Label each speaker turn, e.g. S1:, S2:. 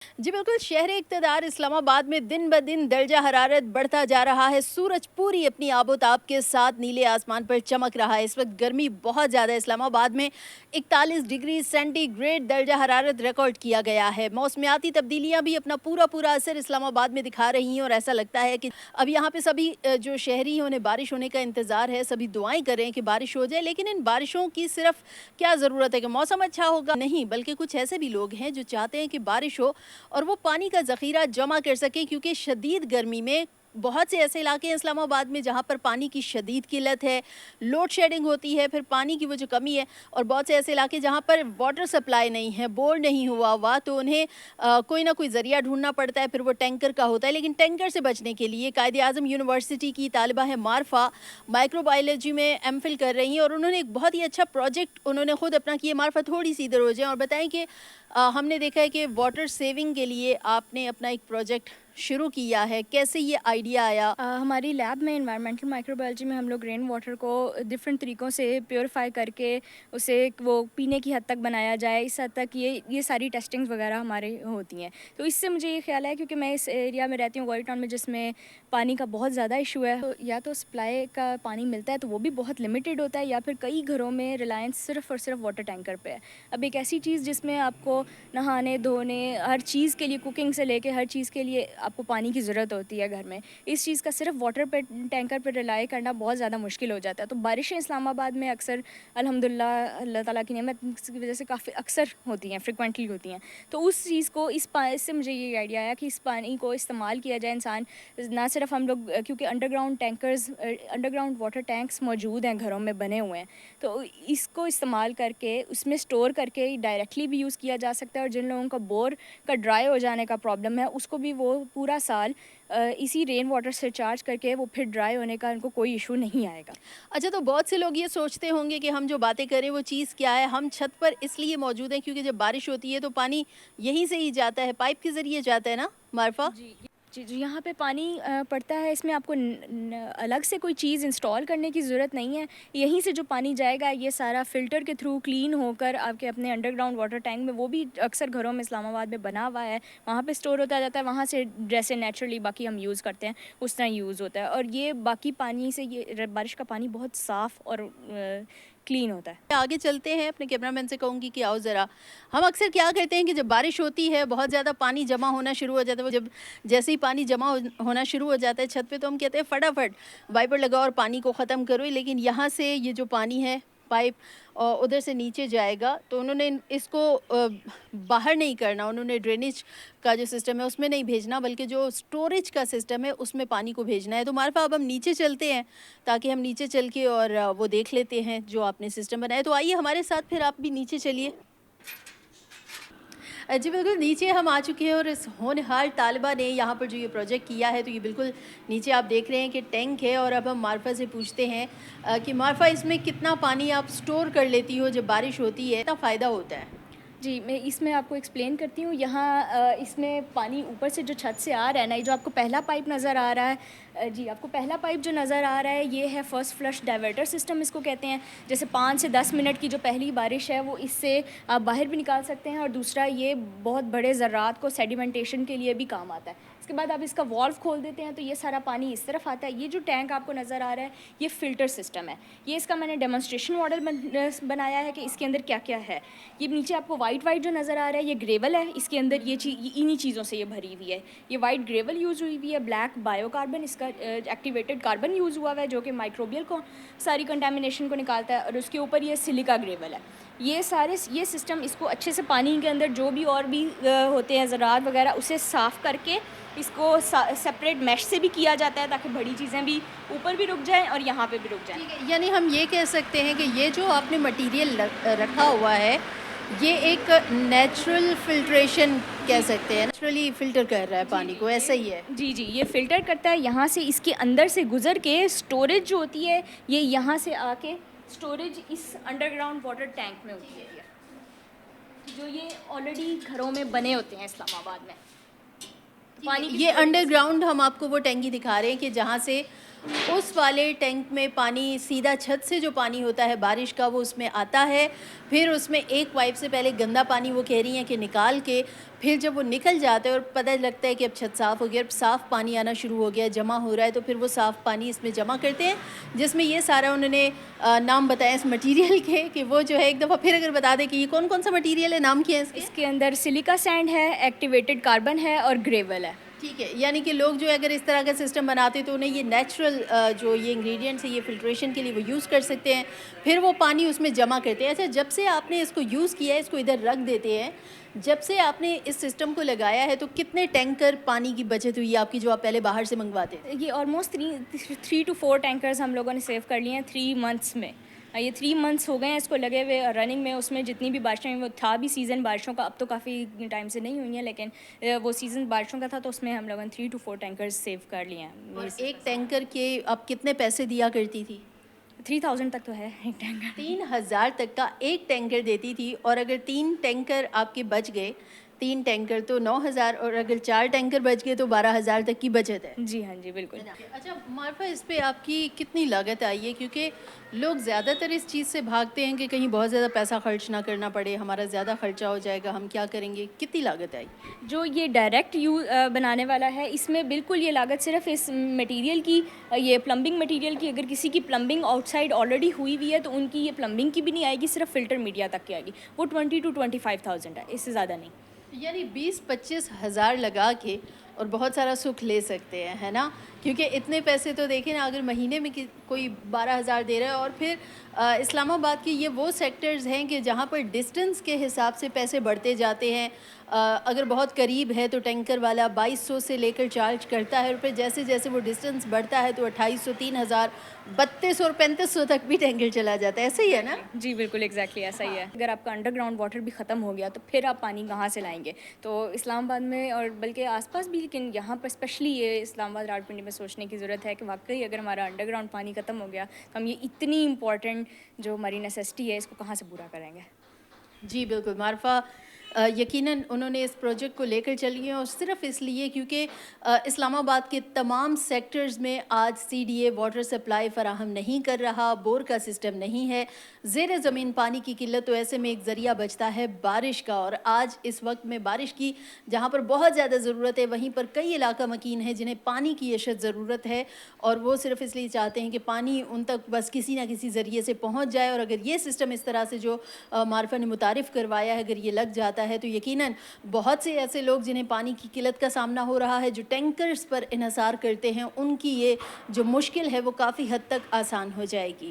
S1: जी बिल्कुल, शहर इक़्तिदार इस्लामाबाद में दिन ब दिन दर्जा हरारत बढ़ता जा रहा है। सूरज पूरी अपनी आबोताब के साथ नीले आसमान पर चमक रहा है। इस वक्त गर्मी बहुत ज़्यादा है। इस्लामाबाद में 41 डिग्री सेंटीग्रेड दर्जा हरारत रिकॉर्ड किया गया है। मौसमियाती तब्दीलियाँ भी अपना पूरा असर इस्लामाबाद में दिखा रही हैं और ऐसा लगता है कि अब यहाँ पे सभी जो शहरी हैं उन्हें बारिश होने का इंतज़ार है। सभी दुआएं कर रहे हैं कि बारिश हो जाए, लेकिन इन बारिशों की सिर्फ क्या ज़रूरत है कि मौसम अच्छा होगा, नहीं, बल्कि कुछ ऐसे भी लोग हैं जो चाहते हैं कि बारिश हो और वो पानी का ज़ख़ीरा जमा कर सकें, क्योंकि शदीद गर्मी में बहुत से ऐसे इलाके हैं इस्लामाबाद में जहाँ पर पानी की शदीद किल्लत है, लोड शेडिंग होती है, फिर पानी की वो जो कमी है, और बहुत से ऐसे इलाके जहाँ पर वाटर सप्लाई नहीं है, बोर नहीं हुआ तो उन्हें कोई ना कोई ज़रिया ढूंढना पड़ता है, फिर वो टैंकर का होता है। लेकिन टैंकर से बचने के लिए कायद-ए-आज़म यूनिवर्सिटी की तालिबा है मारफा, माइक्रोबायोलॉजी में एमफिल कर रही हैं और उन्होंने एक बहुत ही अच्छा प्रोजेक्ट उन्होंने खुद अपना किया। मारफा थोड़ी सी इधर हो जाएं और बताएं कि हमने देखा है कि वाटर सेविंग के लिए आपने अपना एक प्रोजेक्ट शुरू किया है, कैसे ये आइडिया आया?
S2: हमारी लैब में एनवायरमेंटल माइक्रोबायोलॉजी में हम लोग रेन वाटर को डिफरेंट तरीक़ों से प्योरीफाई करके उसे वो पीने की हद तक बनाया जाए, इस हद तक ये सारी टेस्टिंग्स वगैरह हमारे होती हैं। तो इससे मुझे ये ख्याल है, क्योंकि मैं इस एरिया में रहती हूँ वाइट टाउन में, जिसमें पानी का बहुत ज़्यादा इशू है। तो या तो सप्लाई का पानी मिलता है तो वो भी बहुत लिमिटेड होता है, या फिर कई घरों में रिलायंस सिर्फ और सिर्फ वाटर टैंकर पे है। अब एक ऐसी चीज़ जिसमें आपको नहाने धोने हर चीज़ के लिए, कुकिंग से लेके हर चीज़ के लिए आपको पानी की ज़रूरत होती है घर में, इस चीज़ का सिर्फ वाटर पे टैंकर पे रिलाई करना बहुत ज़्यादा मुश्किल हो जाता है। तो बारिशें इस्लामाबाद में अक्सर अल्हम्दुलिल्लाह अल्लाह ताला की नेमत की वजह से काफ़ी अक्सर होती हैं, फ्रिक्वेंटली होती हैं। तो उस चीज़ को इससे मुझे ये आइडिया आया कि इस पानी को इस्तेमाल किया जाए। इंसान ना सिर्फ हम लोग, क्योंकि underground tankers, underground water tanks मौजूद हैं, घरों में बने हुए हैं, तो इसको इस्तेमाल करके उसमें स्टोर करके डायरेक्टली भी यूज़ किया जा सकता है। और जिन लोगों का बोर का ड्राई हो जाने का प्रॉब्लम है, उसको भी वो पूरा साल इसी रेन वाटर से चार्ज करके वो फिर ड्राई होने का उनको कोई इशू नहीं आएगा।
S1: अच्छा, तो बहुत से लोग ये सोचते होंगे कि हम जो बातें करें वो चीज़ क्या है? हम छत पर इसलिए मौजूद हैं क्योंकि जब बारिश होती है तो पानी यहीं से ही जाता है, पाइप के ज़रिए जाता है ना, मारफा?
S2: जी, जी, यहाँ पे पानी पड़ता है, इसमें आपको अलग से कोई चीज़ इंस्टॉल करने की ज़रूरत नहीं है। यहीं से जो पानी जाएगा ये सारा फ़िल्टर के थ्रू क्लीन होकर आपके अपने अंडरग्राउंड वाटर टैंक में, वो भी अक्सर घरों में इस्लामाबाद में बना हुआ है, वहाँ पे स्टोर होता जाता है। वहाँ से जैसे नेचुरली बाकी हम यूज़ करते हैं उस तरह यूज़ होता है। और ये बाकी पानी से, ये बारिश का पानी बहुत साफ़ और क्लीन होता है।
S1: आगे चलते हैं, अपने कैमरामैन से कहूँगी कि आओ ज़रा। हम अक्सर क्या करते हैं कि जब बारिश होती है, बहुत ज़्यादा पानी जमा होना शुरू हो जाता है, वो जब जैसे ही पानी जमा होना शुरू हो जाता है छत पे, तो हम कहते हैं फटाफट वाइपर लगाओ और पानी को ख़त्म करो। लेकिन यहाँ से ये जो पानी है, पाइप उधर से नीचे जाएगा, तो उन्होंने इसको बाहर नहीं करना, उन्होंने ड्रेनेज का जो सिस्टम है उसमें नहीं भेजना, बल्कि जो स्टोरेज का सिस्टम है उसमें पानी को भेजना है। तो मारफा, अब हम नीचे चलते हैं, ताकि हम नीचे चल के और वो देख लेते हैं जो आपने सिस्टम बनाया। तो आइए हमारे साथ, फिर आप भी नीचे चलिए। जी बिल्कुल, नीचे हम आ चुके हैं और इस होनहार तालिबा ने यहाँ पर जो ये प्रोजेक्ट किया है, तो ये बिल्कुल नीचे आप देख रहे हैं कि टैंक है। और अब हम मारफा से पूछते हैं कि मारफा, इसमें कितना पानी आप स्टोर कर लेती हो जब बारिश होती है, कितना फ़ायदा होता है?
S2: जी, मैं इसमें आपको एक्सप्लेन करती हूँ। यहाँ इसमें पानी ऊपर से जो छत से आ रहा है ना, ये जो आपको पहला पाइप नज़र आ रहा है, जी, आपको पहला पाइप जो नज़र आ रहा है ये है फर्स्ट फ्लश डाइवर्टर सिस्टम इसको कहते हैं। जैसे 5 से 10 मिनट की जो पहली बारिश है वो इससे आप बाहर भी निकाल सकते हैं। और दूसरा, ये बहुत बड़े ज़रात को सेडिमेंटेशन के लिए भी काम आता है। इसके बाद आप इसका वाल्व खोल देते हैं तो ये सारा पानी इस तरफ आता है। ये जो टैंक आपको नज़र आ रहा है ये फ़िल्टर सिस्टम है। ये इसका मैंने डेमोन्स्ट्रेशन मॉडल बनाया है कि इसके अंदर क्या-क्या है। ये नीचे आपको वाइट जो नज़र आ रहा है ये ग्रेवल है। इसके अंदर ये इन्हीं चीज़ों से ये भरी हुई है। ये वाइट ग्रेवल यूज़ हुई हुई है, ब्लैक बायोकार्बन, इसका एक्टिवेटेड कार्बन यूज़ हुआ हुआ है जो कि माइक्रोबियल को सारी कंटामिनेशन को निकालता है। और उसके ऊपर ये सिलिका ग्रेवल है। ये सिस्टम इसको अच्छे से पानी के अंदर जो भी और भी होते हैं ज़रात वगैरह उसे साफ़ करके इसको सेपरेट मैश से भी किया जाता है, ताकि बड़ी चीज़ें भी ऊपर भी रुक जाएँ और यहाँ पे भी रुक जाएँ।
S1: ठीक है, यानी हम ये कह सकते हैं कि ये जो आपने मटीरियल रखा हुआ है, ये एक नेचुरल फ़िल्ट्रेशन कह सकते हैं, नेचुरली फ़िल्टर कर रहा है पानी को, ऐसा ही है?
S2: जी, जी, ये फ़िल्टर करता है। यहाँ से इसके अंदर से गुज़र के स्टोरेज जो होती है ये यहाँ से आके स्टोरेज इस अंडरग्राउंड वाटर टैंक में होती है, जो ये ऑलरेडी घरों में बने होते हैं इस्लामाबाद में।
S1: ये अंडरग्राउंड हम आपको वो टैंकी दिखा रहे हैं कि जहाँ से उस वाले टैंक में पानी सीधा छत से जो पानी होता है बारिश का वो उसमें आता है, फिर उसमें एक पाइप से पहले गंदा पानी वो कह रही हैं कि निकाल के फिर जब वो निकल जाता है और पता लगता है कि अब छत साफ़ हो गया, अब साफ़ पानी आना शुरू हो गया, जमा हो रहा है, तो फिर वो साफ़ पानी इसमें जमा करते हैं, जिसमें ये सारा उन्होंने नाम बताया इस मटेरियल के कि वो जो है एक दफ़ा फिर अगर बता दें कि ये कौन-कौन सा मटेरियल है, नाम क्या है इसके?
S2: इसके अंदर सिलिका सैंड है, एक्टिवेटेड कार्बन है और ग्रेवल है।
S1: ठीक है, यानी कि लोग जो है अगर इस तरह का सिस्टम बनाते हैं तो उन्हें ये नेचुरल जो ये इंग्रेडिएंट्स है ये फ़िल्ट्रेशन के लिए वो यूज़ कर सकते हैं, फिर वो पानी उसमें जमा करते हैं। अच्छा, जब से आपने इसको यूज़ किया है, इसको इधर रख देते हैं, जब से आपने इस सिस्टम को लगाया है तो कितने टैंकर पानी की बचत हुई है आपकी जो आप पहले बाहर से मंगवाते थे?
S2: ये ऑलमोस्ट 3 टू 4 टैंकर्स हम लोगों ने सेव कर लिए हैं 3 मंथ्स में। ये 3 मंथ्स हो गए हैं इसको लगे हुए रनिंग में। उसमें जितनी भी बारिशें हुई, वो था भी सीज़न बारिशों का, अब तो काफ़ी टाइम से नहीं हुई हैं, लेकिन वो सीज़न बारिशों का था तो उसमें हम लोगों ने 3 टू 4 टैंकर्स सेव कर लिए हैं।
S1: और एक टैंकर के आप कितने पैसे दिया करती थी?
S2: 3000 तक तो है एक टैंकर।
S1: 3000 तक का एक टैंकर देती थी, और अगर 3 टैंकर आपके बच गए, 3 टैंकर तो 9000, और अगर 4 टैंकर बच गए तो 12000 तक की बचत है।
S2: जी हाँ जी, बिल्कुल।
S1: अच्छा मार्फा, इस पे आपकी कितनी लागत आई है? क्योंकि लोग ज़्यादातर इस चीज़ से भागते हैं कि कहीं बहुत ज़्यादा पैसा खर्च ना करना पड़े, हमारा ज़्यादा खर्चा हो जाएगा, हम क्या करेंगे? कितनी लागत आई?
S2: जो ये डायरेक्ट बनाने वाला है, इसमें बिल्कुल ये लागत सिर्फ इस मटेरियल की, ये प्लम्बिंग मटेरियल की, अगर किसी की प्लम्बिंग आउटसाइड ऑलरेडी हुई हुई है तो उनकी ये प्लम्बिंग की भी नहीं आएगी, सिर्फ फिल्टर मीडिया तक की आएगी। वो 20 टू 25,000 है, इससे ज़्यादा नहीं।
S1: यानी 20-25 हज़ार लगा के और बहुत सारा सुख ले सकते हैं, है ना? क्योंकि इतने पैसे तो देखें ना, अगर महीने में कोई 12,000 दे रहा है, और फिर इस्लामाबाद के ये वो सेक्टर्स हैं कि जहाँ पर डिस्टेंस के हिसाब से पैसे बढ़ते जाते हैं। अगर बहुत करीब है तो टैंकर वाला 2200 से लेकर चार्ज करता है, और फिर जैसे जैसे वो डिस्टेंस बढ़ता है तो 2800, 3000, 3200 और 3500 तक भी टैंकर चला जाता है। ऐसे ही है ना?
S2: जी, बिल्कुल एग्जैक्टली ऐसा ही है। अगर आपका अंडरग्राउंड वाटर भी ख़त्म हो गया तो फिर आप पानी कहाँ से लाएंगे? तो इस्लामाबाद में और बल्कि आसपास भी, लेकिन यहाँ पर स्पेशली ये इस्लामाबाद रावलपिंडी में सोचने की ज़रूरत है कि वाकई अगर हमारा अंडरग्राउंड पानी ख़त्म हो गया तो हम ये इतनी इंपॉर्टेंट जो हमारी नेसेसिटी है इसको कहाँ से पूरा करेंगे।
S1: जी बिल्कुल मार्फा, यकीनन उन्होंने इस प्रोजेक्ट को लेकर चली हैं, और सिर्फ इसलिए क्योंकि इस्लामाबाद के तमाम सेक्टर्स में आज सीडीए वाटर सप्लाई फ़राहम नहीं कर रहा, बोर का सिस्टम नहीं है, ज़ेर ज़मीन पानी की किल्लत, तो ऐसे में एक ज़रिया बचता है बारिश का। और आज इस वक्त में बारिश की जहाँ पर बहुत ज़्यादा ज़रूरत है, वहीं पर कई इलाका मकीन है जिन्हें पानी की अशद ज़रूरत है, और वो सिर्फ इसलिए चाहते हैं कि पानी उन तक बस किसी ना किसी ज़रिए से पहुँच जाए। और अगर ये सिस्टम इस तरह से जो मार्फा ने मुतारिफ़ करवाया है, अगर ये लग जाता है तो यकीनन बहुत से ऐसे लोग जिन्हें पानी की किल्लत का सामना हो रहा है, जो टैंकर्स पर इन्हसार करते हैं, उनकी ये जो मुश्किल है वो काफ़ी हद तक आसान हो जाएगी।